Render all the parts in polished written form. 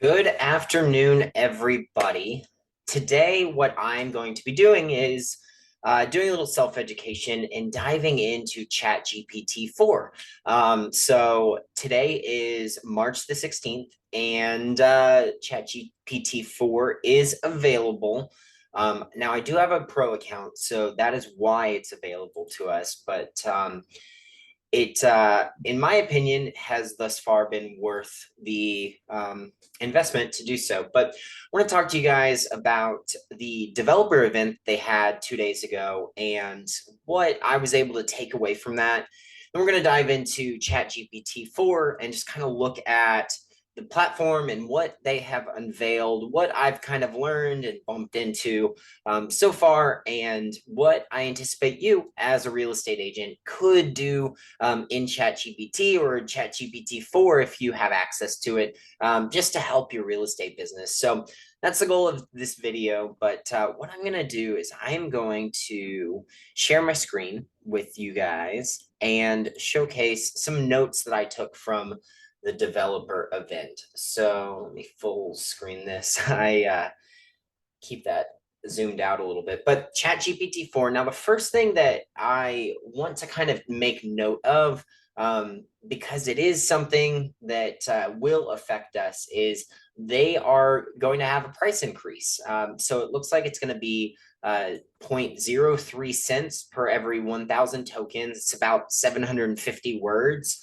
Good afternoon, everybody. Today, what I'm going to be doing is doing a little self-education and diving into ChatGPT 4. So today is March the 16th, and ChatGPT 4 is available. Now, I do have a pro account, so that is why it's available to us, but it in my opinion has thus far been worth the investment to do so. But I want to talk to you guys about the developer event they had 2 days ago and what I was able to take away from that. And we're going to dive into ChatGPT 4 and just kind of look at the platform and what they have unveiled, what I've kind of learned and bumped into so far, and what I anticipate you as a real estate agent could do in ChatGPT or ChatGPT 4 if you have access to it, just to help your real estate business. So that's the goal of this video. But what I'm going to do is I'm going to share my screen with you guys and showcase some notes that I took from the developer event. So let me full screen this. I keep that zoomed out a little bit. But ChatGPT 4, now the first thing that I want to kind of make note of, because it is something that will affect us, is they are going to have a price increase. So it looks like it's going to be 0.03 cents per every 1,000 tokens. It's about 750 words.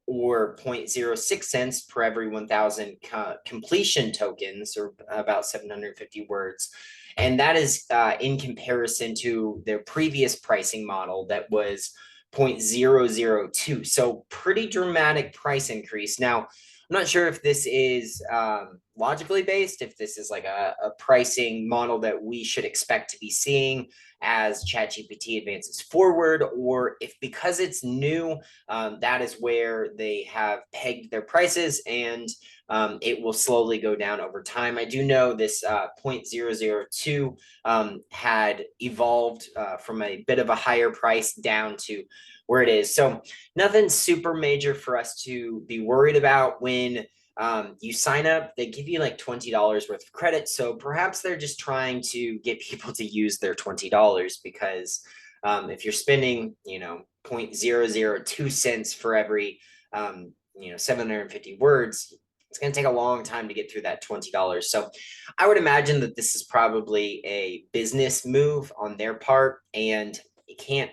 Or 0.06 cents per every 1,000 completion tokens, or about 750 words. And that is in comparison to their previous pricing model that was 0.002. So pretty dramatic price increase. Now, I'm not sure if this is logically based, if this is like a pricing model that we should expect to be seeing as ChatGPT advances forward, or if because it's new, that is where they have pegged their prices and it will slowly go down over time. I do know this 0.002 had evolved from a bit of a higher price down to where it is. So nothing super major for us to be worried about. When you sign up, they give you like $20 worth of credit. So perhaps they're just trying to get people to use their $20, because if you're spending, 0.002 cents for every, 750 words, it's going to take a long time to get through that $20. So I would imagine that this is probably a business move on their part, and you can't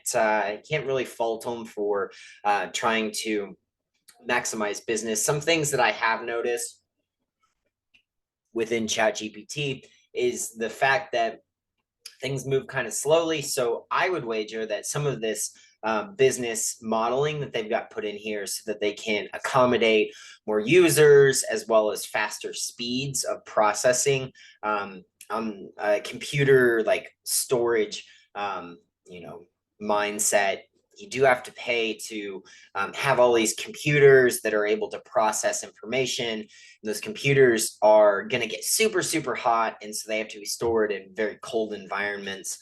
really fault them for trying to maximize business. Some things that I have noticed within ChatGPT is the fact that things move kind of slowly. So I would wager that some of this business modeling that they've got put in here so that they can accommodate more users as well as faster speeds of processing on a computer like storage, mindset. You do have to pay to have all these computers that are able to process information. And those computers are going to get super, super hot. And so they have to be stored in very cold environments.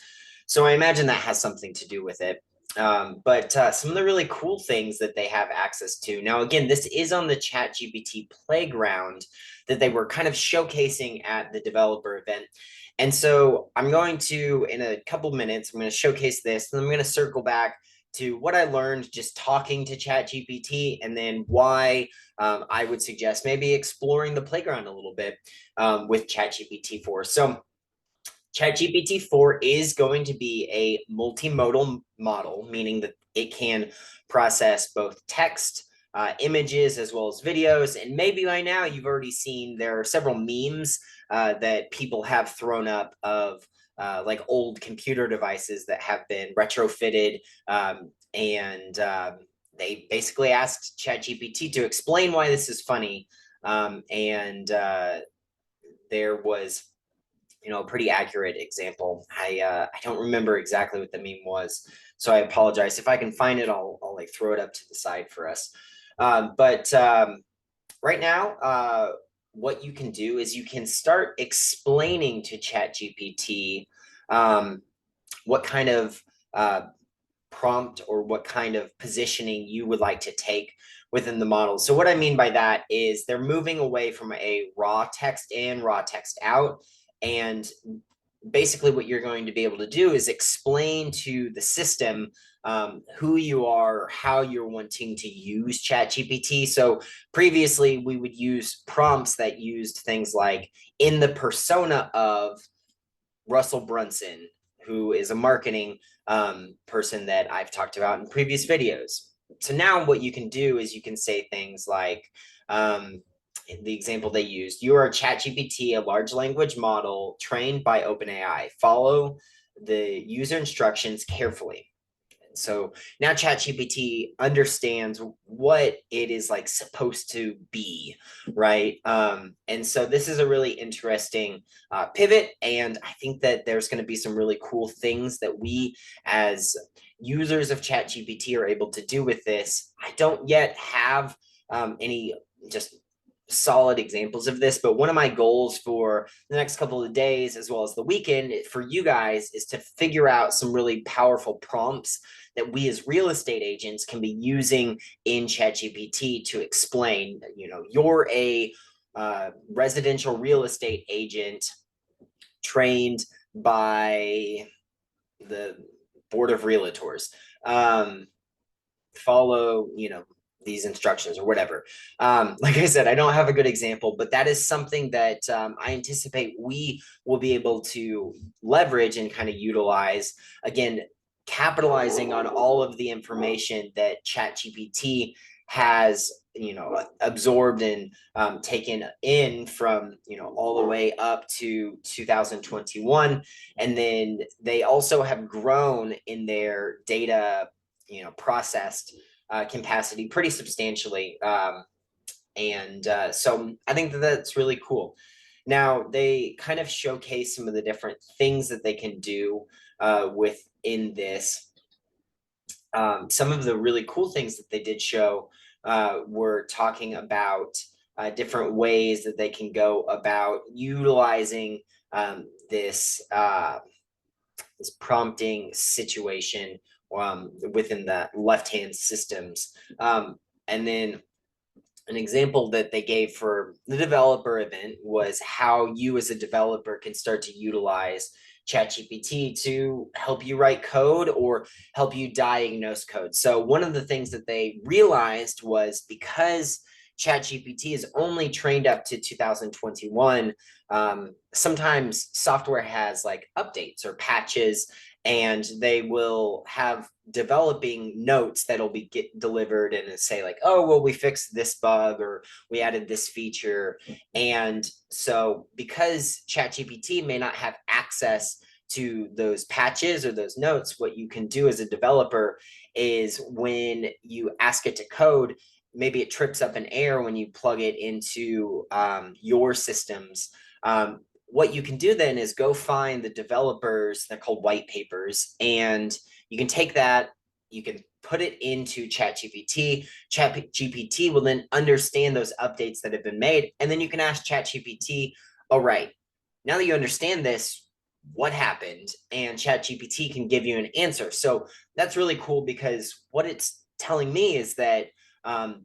So I imagine that has something to do with it. But some of the really cool things that they have access to. Now, again, this is on the ChatGPT playground that they were kind of showcasing at the developer event. And so I'm going to, in a couple minutes, I'm going to showcase this, and I'm going to circle back to what I learned just talking to ChatGPT, and then why I would suggest maybe exploring the playground a little bit with ChatGPT 4. So ChatGPT 4 is going to be a multimodal model, meaning that it can process both text, images, as well as videos. And maybe by now you've already seen there are several memes that people have thrown up of like old computer devices that have been retrofitted, and they basically asked ChatGPT to explain why this is funny. And there was a pretty accurate example. I don't remember exactly what the meme was, so I apologize. If I can find it, I'll like throw it up to the side for us. But right now, what you can do is you can start explaining to ChatGPT what kind of prompt or what kind of positioning you would like to take within the model. So what I mean by that is they're moving away from a raw text in, raw text out. And basically what you're going to be able to do is explain to the system who you are, how you're wanting to use ChatGPT. So previously we would use prompts that used things like in the persona of Russell Brunson, who is a marketing person that I've talked about in previous videos. So now what you can do is you can say things like, the example they used, you are ChatGPT, a large language model trained by OpenAI. Follow the user instructions carefully. So now ChatGPT understands what it is like supposed to be, right? And so this is a really interesting pivot, and I think that there's going to be some really cool things that we as users of ChatGPT are able to do with this. I don't yet have any just solid examples of this, but one of my goals for the next couple of days as well as the weekend for you guys is to figure out some really powerful prompts that we as real estate agents can be using in ChatGPT to explain, you're a residential real estate agent trained by the board of realtors. Follow, these instructions or whatever. Like I said, I don't have a good example, but that is something that I anticipate we will be able to leverage and kind of utilize. Again, capitalizing on all of the information that ChatGPT has, absorbed and taken in from, all the way up to 2021. And then they also have grown in their data, processed capacity pretty substantially. So I think that that's really cool. Now, they kind of showcase some of the different things that they can do within this. Some of the really cool things that they did show were talking about different ways that they can go about utilizing this this prompting situation within the left-hand systems. And then an example that they gave for the developer event was how you as a developer can start to utilize ChatGPT to help you write code or help you diagnose code. So one of the things that they realized was because ChatGPT is only trained up to 2021, sometimes software has like updates or patches, and they will have developing notes that'll be delivered and say like, oh, well, we fixed this bug or we added this feature. And so because ChatGPT may not have access to those patches or those notes, what you can do as a developer is when you ask it to code, maybe it trips up an error when you plug it into your systems. What you can do then is go find the developers, they're called white papers, and you can take that, you can put it into ChatGPT. ChatGPT will then understand those updates that have been made, and then you can ask ChatGPT, all right, now that you understand this, what happened? And ChatGPT can give you an answer. So that's really cool because what it's telling me is that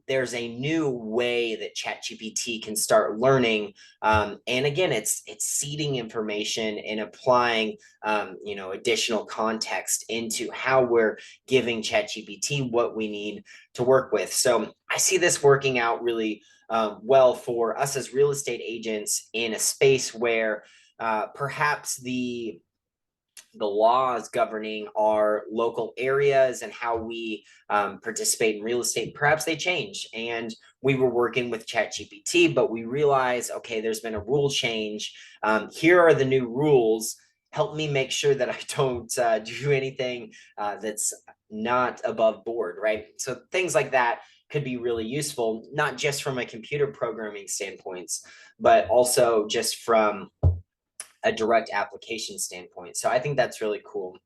there's a new way that ChatGPT can start learning, and again, it's seeding information and applying, additional context into how we're giving ChatGPT what we need to work with. So I see this working out really well for us as real estate agents in a space where perhaps the laws governing our local areas and how we participate in real estate, perhaps they change. And we were working with ChatGPT, but we realized, okay, there's been a rule change. Here are the new rules. Help me make sure that I don't do anything that's not above board, right? So things like that could be really useful, not just from a computer programming standpoints, but also just from a direct application standpoint. So I think that's really cool.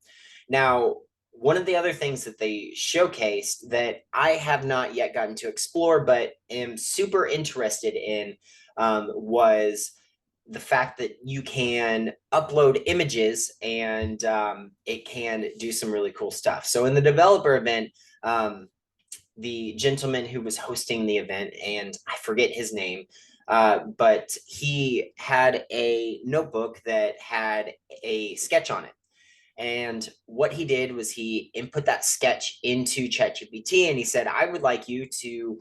Now, one of the other things that they showcased that I have not yet gotten to explore, but am super interested in, was the fact that you can upload images and it can do some really cool stuff. So in the developer event, the gentleman who was hosting the event, and I forget his name, but he had a notebook that had a sketch on it. And what he did was he input that sketch into ChatGPT, and he said, I would like you to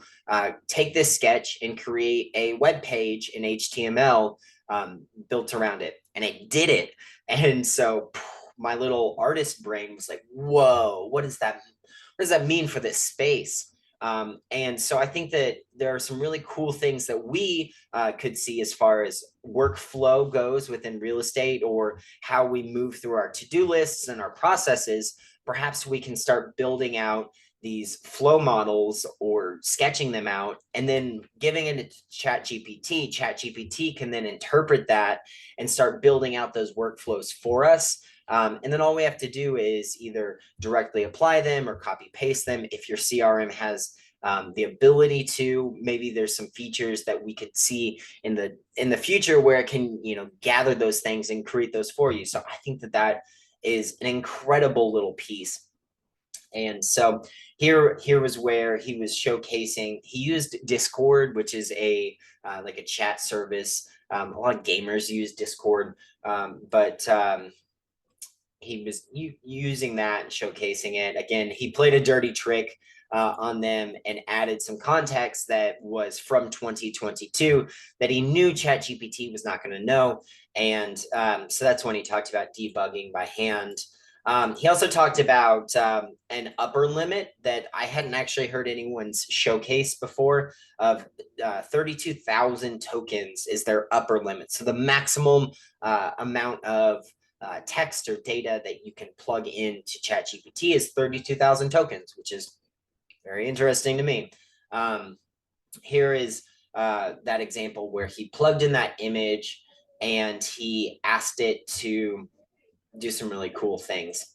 take this sketch and create a web page in HTML built around it. And it did it. And so my little artist brain was like, whoa, what does that mean? What does that mean for this space? And so I think that there are some really cool things that we could see as far as workflow goes within real estate, or how we move through our to-do lists and our processes. Perhaps we can start building out these flow models or sketching them out and then giving it to ChatGPT. ChatGPT can then interpret that and start building out those workflows for us. And then all we have to do is either directly apply them or copy paste them. If your CRM has the ability to, maybe there's some features that we could see in the future where it can, gather those things and create those for you. So I think that is an incredible little piece. And so here was where he was showcasing. He used Discord, which is a like a chat service. A lot of gamers use Discord, but he was using that and showcasing it. Again, he played a dirty trick on them and added some context that was from 2022 that he knew ChatGPT was not going to know. And so that's when he talked about debugging by hand. He also talked about an upper limit that I hadn't actually heard anyone's showcase before, of 32,000 tokens is their upper limit. So the maximum amount of text or data that you can plug into ChatGPT is 32,000 tokens, which is very interesting to me. Here is that example where he plugged in that image and he asked it to do some really cool things.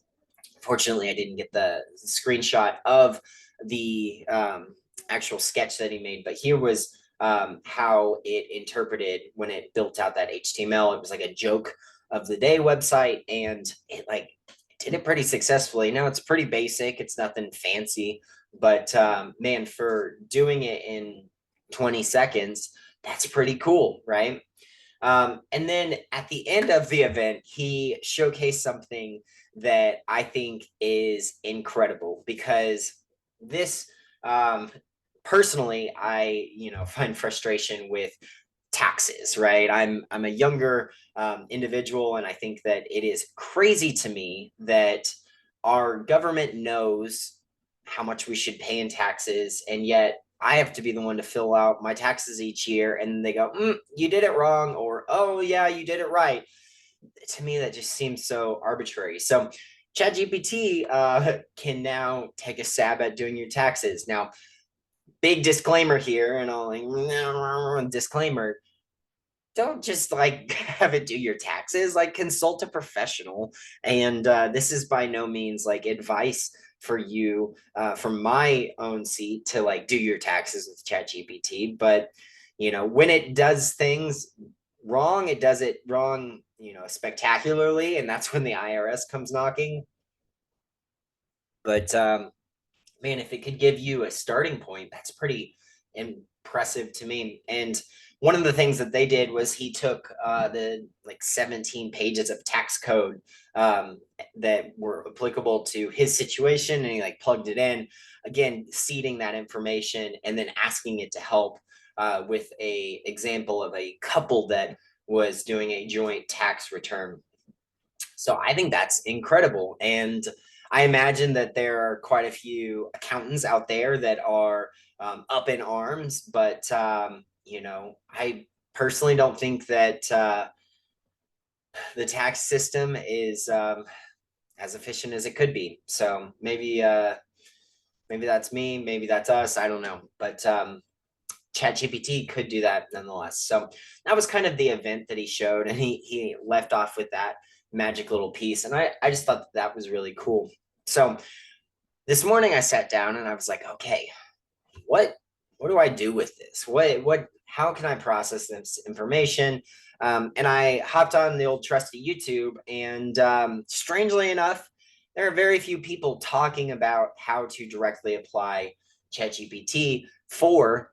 Fortunately, I didn't get the screenshot of the actual sketch that he made, but here was how it interpreted when it built out that HTML. It was like a joke of the day website, and it did it pretty successfully. Now it's pretty basic, it's nothing fancy, but man, for doing it in 20 seconds, that's pretty cool, right? And then at the end of the event, he showcased something that I think is incredible, because this personally, I find frustration with taxes, right? I'm a younger individual, and I think that it is crazy to me that our government knows how much we should pay in taxes, and yet I have to be the one to fill out my taxes each year, and they go, you did it wrong, or, oh yeah, you did it right. To me, that just seems so arbitrary. So ChatGPT can now take a stab at doing your taxes. Now, big disclaimer here, and I'll disclaimer, don't just have it do your taxes. Consult a professional. And this is by no means advice for you from my own seat to do your taxes with ChatGPT. But when it does things wrong, it does it wrong spectacularly, and that's when the IRS comes knocking. But man, if it could give you a starting point, that's pretty impressive to me. And one of the things that they did was he took the 17 pages of tax code that were applicable to his situation, and he plugged it in, again, seeding that information and then asking it to help with a example of a couple that was doing a joint tax return. So I think that's incredible. And I imagine that there are quite a few accountants out there that are up in arms, but I personally don't think that the tax system is as efficient as it could be. So maybe that's me, maybe that's us, I don't know. But ChatGPT could do that nonetheless. So that was kind of the event that he showed, and he left off with that magic little piece, and I just thought that was really cool. So this morning I sat down and I was like, okay, what do I do with this? How can I process this information? And I hopped on the old trusty YouTube, and strangely enough, there are very few people talking about how to directly apply ChatGPT 4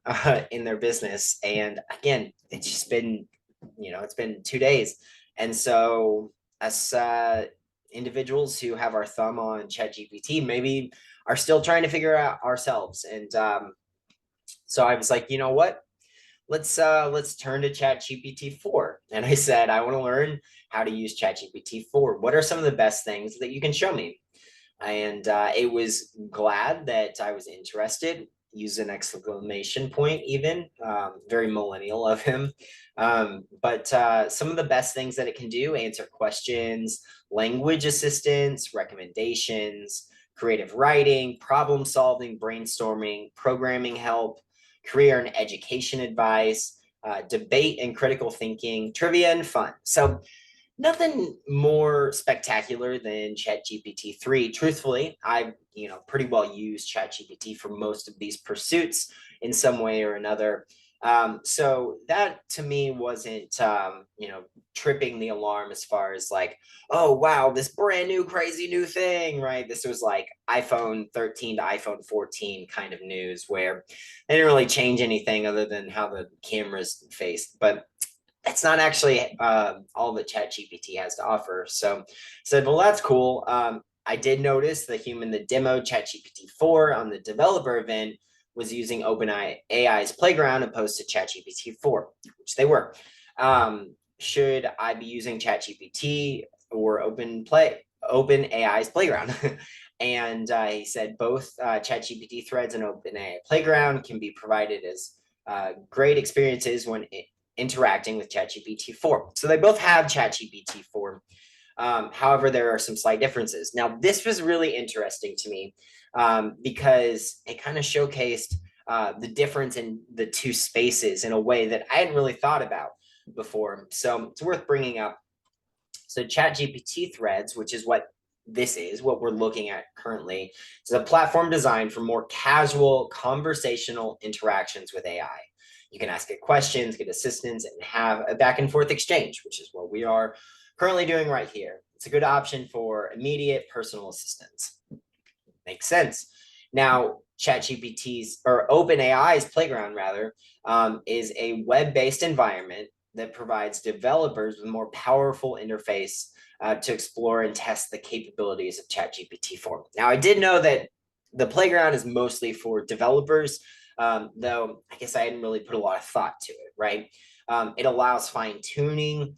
in their business. And again, it's just been, it's been 2 days. And so as individuals who have our thumb on ChatGPT maybe are still trying to figure out ourselves. And so I was like, you know what? Let's turn to ChatGPT 4. And I said, I want to learn how to use ChatGPT 4. What are some of the best things that you can show me? And it was glad that I was interested. Use an exclamation point, even very millennial of him. But some of the best things that it can do: answer questions, language assistance, recommendations, creative writing, problem solving, brainstorming, programming help, career and education advice, debate and critical thinking, trivia and fun. So nothing more spectacular than ChatGPT 3. Truthfully, I've pretty well used ChatGPT for most of these pursuits in some way or another. So that to me wasn't tripping the alarm as far as like, oh wow, this brand new crazy new thing, right? This was like iPhone 13 to iPhone 14 kind of news where they didn't really change anything other than how the cameras faced. But it's not actually all that ChatGPT has to offer. So I said, well, that's cool. I did notice the human that demoed ChatGPT 4 on the developer event was using OpenAI's Playground opposed to ChatGPT 4, which they were. Should I be using ChatGPT or OpenAI's Playground? And he said both ChatGPT threads and OpenAI Playground can be provided as great experiences when interacting with ChatGPT 4. So they both have ChatGPT 4. However, there are some slight differences. Now, this was really interesting to me because it kind of showcased the difference in the two spaces in a way that I hadn't really thought about before. So it's worth bringing up. So ChatGPT threads, which is what this is, what we're looking at currently, is a platform designed for more casual conversational interactions with AI. You can ask it questions, get assistance, and have a back and forth exchange, which is what we are currently doing right here. It's a good option for immediate personal assistance. Makes sense. Now, ChatGPT's or OpenAI's Playground, rather, is a web-based environment that provides developers with a more powerful interface to explore and test the capabilities of ChatGPT 4. Now, I did know that the Playground is mostly for developers, though I guess I hadn't really put a lot of thought to it, right? It allows fine-tuning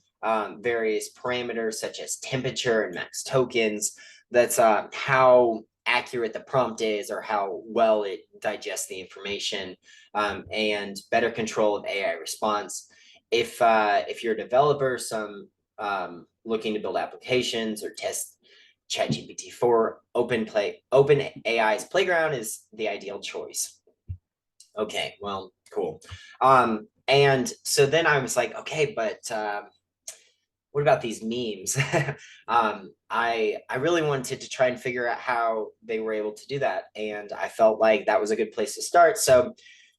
various parameters such as temperature and max tokens. That's how accurate the prompt is or how well it digests the information, and better control of AI response. If you're a developer, looking to build applications or test ChatGPT 4, OpenAI's Playground is the ideal choice. Okay, well, cool. And so then I was like, okay, but what about these memes? I really wanted to try and figure out how they were able to do that, and I felt like that was a good place to start. So,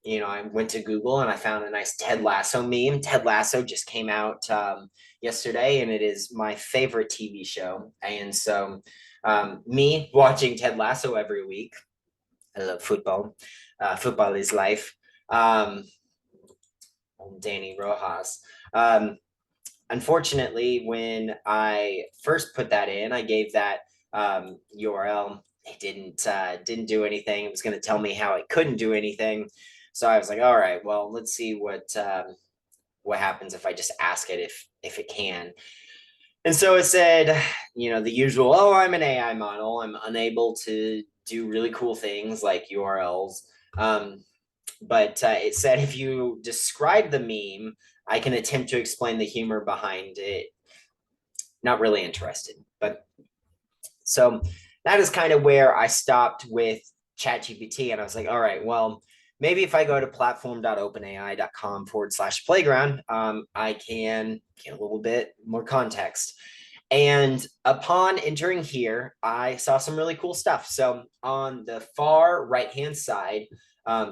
I went to Google and I found a nice Ted Lasso meme. Ted Lasso just came out yesterday, and it is my favorite TV show. And so, me watching Ted Lasso every week. I love football. Football is life. Danny Rojas. Unfortunately, when I first put that in, I gave that URL. It didn't do anything. It was going to tell me how it couldn't do anything. So I was like, all right, well, let's see what happens if I just ask it if it can. And so it said, the usual, oh, I'm an AI model. I'm unable to do really cool things like URLs. But it said if you describe the meme, I can attempt to explain the humor behind it. Not really interested. But so that is kind of where I stopped with ChatGPT. And I was like, all right, well, maybe if I go to platform.openai.com/playground, I can get a little bit more context. And upon entering here, I saw some really cool stuff. So on the far right-hand side,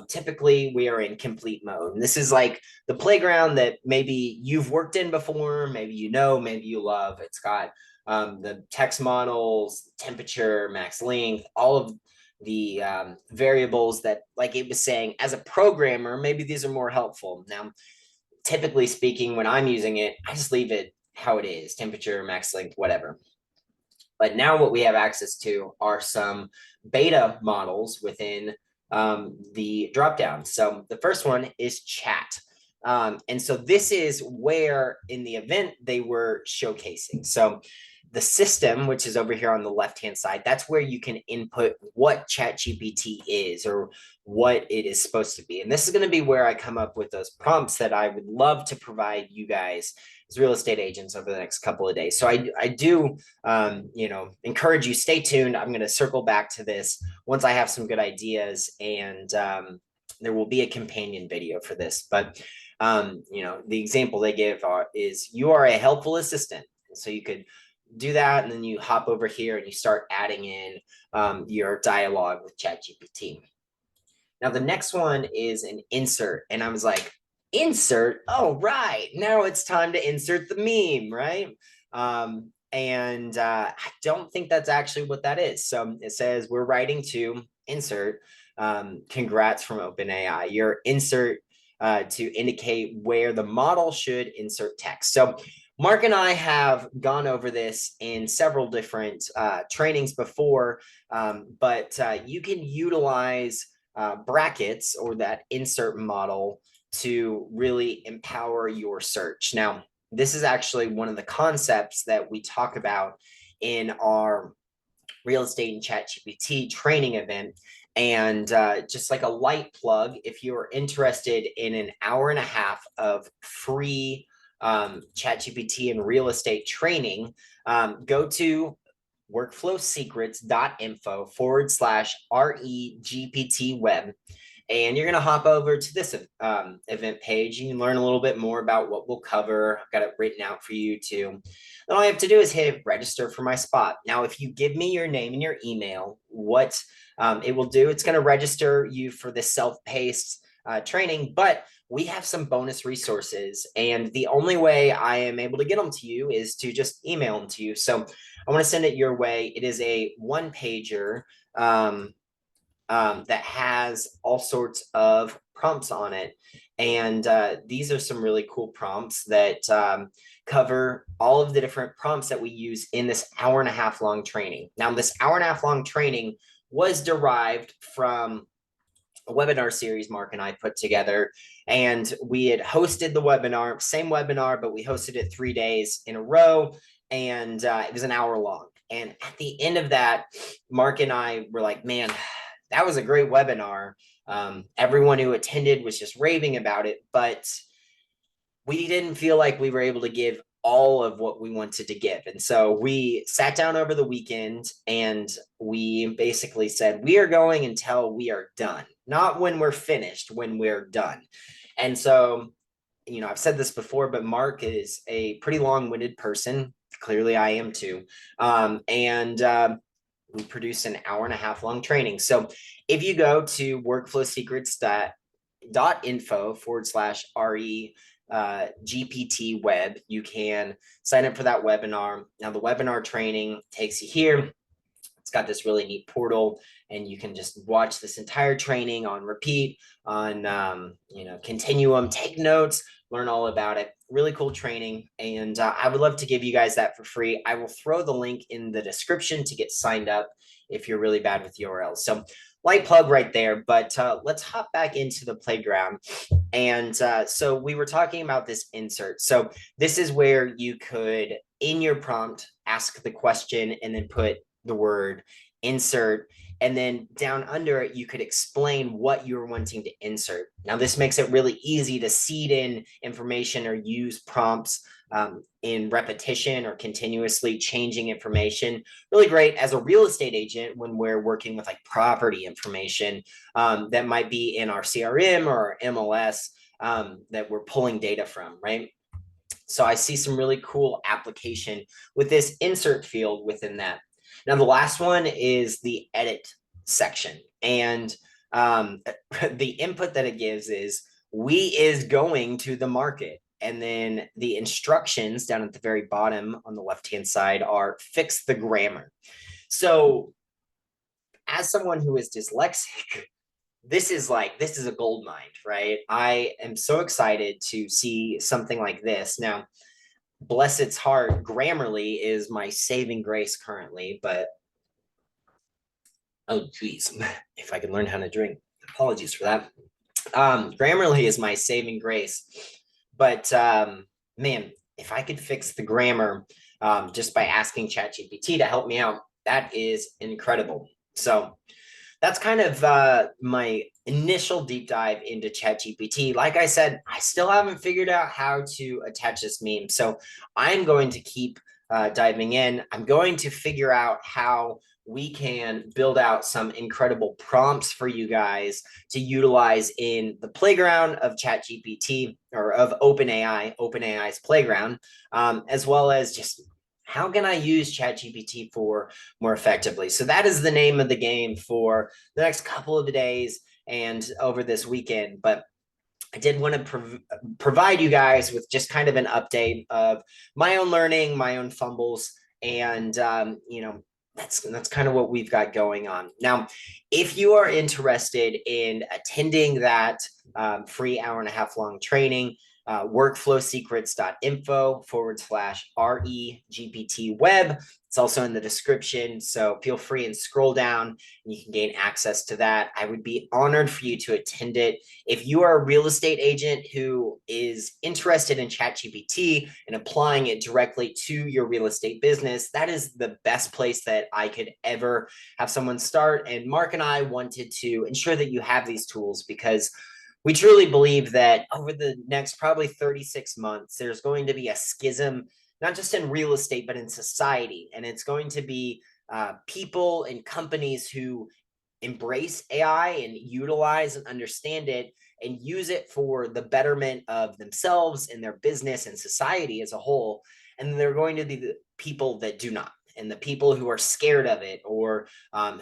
typically we are in complete mode. And this is like the playground that maybe you've worked in before, maybe maybe you love. It's got the text models, temperature, max length, all of variables that, like it was saying, as a programmer, maybe these are more helpful. Now, typically speaking, when I'm using it, I just leave it how it is, temperature, max length, whatever. But now what we have access to are some beta models within the dropdown. So the first one is chat. And so this is where in the event they were showcasing. So the system, which is over here on the left-hand side, that's where you can input what ChatGPT is or what it is supposed to be. And this is going to be where I come up with those prompts that I would love to provide you guys as real estate agents over the next couple of days. So I do, encourage you, stay tuned. I'm going to circle back to this once I have some good ideas, and there will be a companion video for this. But, the example they give is you are a helpful assistant. So you could do that, and then you hop over here and you start adding in your dialogue with ChatGPT. Now, the next one is an insert. And I was like, insert? Oh, right. Now it's time to insert the meme, right? I don't think that's actually what that is. So it says we're writing to insert. Congrats from OpenAI. Your insert to indicate where the model should insert text. So Mark and I have gone over this in several different trainings before, but you can utilize brackets or that insert model to really empower your search. Now, this is actually one of the concepts that we talk about in our real estate and ChatGPT training event. And just like a light plug, if you're interested in an hour and a half of free ChatGPT and real estate training, go to workflowsecrets.info/REGPT web. And you're going to hop over to this event page. You can learn a little bit more about what we'll cover. I've got it written out for you too. Then all you have to do is hit register for my spot. Now, if you give me your name and your email, what it will do, it's going to register you for this self-paced training, but we have some bonus resources. And the only way I am able to get them to you is to just email them to you. So I want to send it your way. It is a one-pager that has all sorts of prompts on it. And these are some really cool prompts that cover all of the different prompts that we use in this hour and a half long training. Now, this hour and a half long training was derived from a webinar series Mark and I put together. And we had hosted the webinar, same webinar, but we hosted it 3 days in a row. And it was an hour long. And at the end of that, Mark and I were like, man, that was a great webinar. Everyone who attended was just raving about it, but we didn't feel like we were able to give all of what we wanted to give. And so we sat down over the weekend and we basically said, we are going until we are done, not when we're finished, when we're done. And so, I've said this before, but Mark is a pretty long-winded person. Clearly I am too. We produce an hour and a half long training. So if you go to workflowsecrets.info/RE GPT web, you can sign up for that webinar. Now, the webinar training takes you here. It's got this really neat portal, and you can just watch this entire training on repeat, on continuum, take notes, learn all about it. Really cool training, and I would love to give you guys that for free. I will throw the link in the description to get signed up if you're really bad with URLs. So light plug right there, but let's hop back into the playground. And so we were talking about this insert. So this is where you could, in your prompt, ask the question and then put the word insert, and then down under it, you could explain what you're wanting to insert. Now, this makes it really easy to seed in information or use prompts in repetition or continuously changing information. Really great as a real estate agent when we're working with like property information that might be in our CRM or our MLS that we're pulling data from, right? So I see some really cool application with this insert field within that. Now, the last one is the edit section. And the input that it gives is, we is going to the market. And then the instructions down at the very bottom on the left-hand side are fix the grammar. So as someone who is dyslexic, this is a gold mine, right? I am so excited to see something like this. Now, bless its heart, Grammarly is my saving grace currently, but oh geez, if I could learn how to drink. Apologies for that. Grammarly is my saving grace, but man, if I could fix the grammar just by asking ChatGPT to help me out, that is incredible. So that's kind of my initial deep dive into ChatGPT. Like I said, I still haven't figured out how to attach this meme. So I'm going to keep diving in. I'm going to figure out how we can build out some incredible prompts for you guys to utilize in the playground of ChatGPT or of OpenAI's playground, as well as just how can I use ChatGPT for more effectively? So that is the name of the game for the next couple of days and over this weekend. But I did want to provide you guys with just kind of an update of my own learning, my own fumbles, and that's kind of what we've got going on now. If you are interested in attending that free hour and a half long training, workflowsecrets.info/REGPT web. It's also in the description. So feel free and scroll down and you can gain access to that. I would be honored for you to attend it. If you are a real estate agent who is interested in ChatGPT and applying it directly to your real estate business, that is the best place that I could ever have someone start. And Mark and I wanted to ensure that you have these tools because we truly believe that over the next probably 36 months, there's going to be a schism, not just in real estate, but in society. And it's going to be people and companies who embrace AI and utilize and understand it and use it for the betterment of themselves and their business and society as a whole. And they're going to be the people that do not, and the people who are scared of it or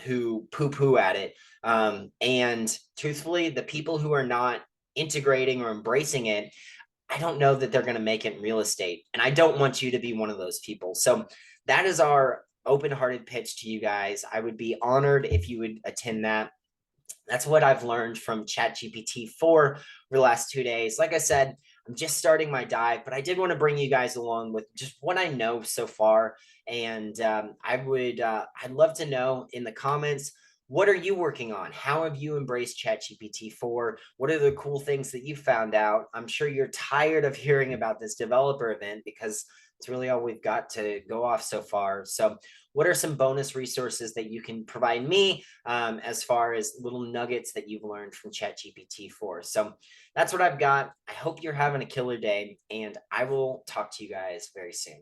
who poo-poo at it. And truthfully, the people who are not integrating or embracing it, I don't know that they're going to make it in real estate. And I don't want you to be one of those people. So that is our open-hearted pitch to you guys. I would be honored if you would attend that. That's what I've learned from ChatGPT 4 over the last 2 days. Like I said, I'm just starting my dive, but I did want to bring you guys along with just what I know so far. And I'd love to know in the comments, what are you working on? How have you embraced ChatGPT 4? What are the cool things that you found out? I'm sure you're tired of hearing about this developer event because it's really all we've got to go off so far. So what are some bonus resources that you can provide me as far as little nuggets that you've learned from ChatGPT 4? So that's what I've got. I hope you're having a killer day, and I will talk to you guys very soon.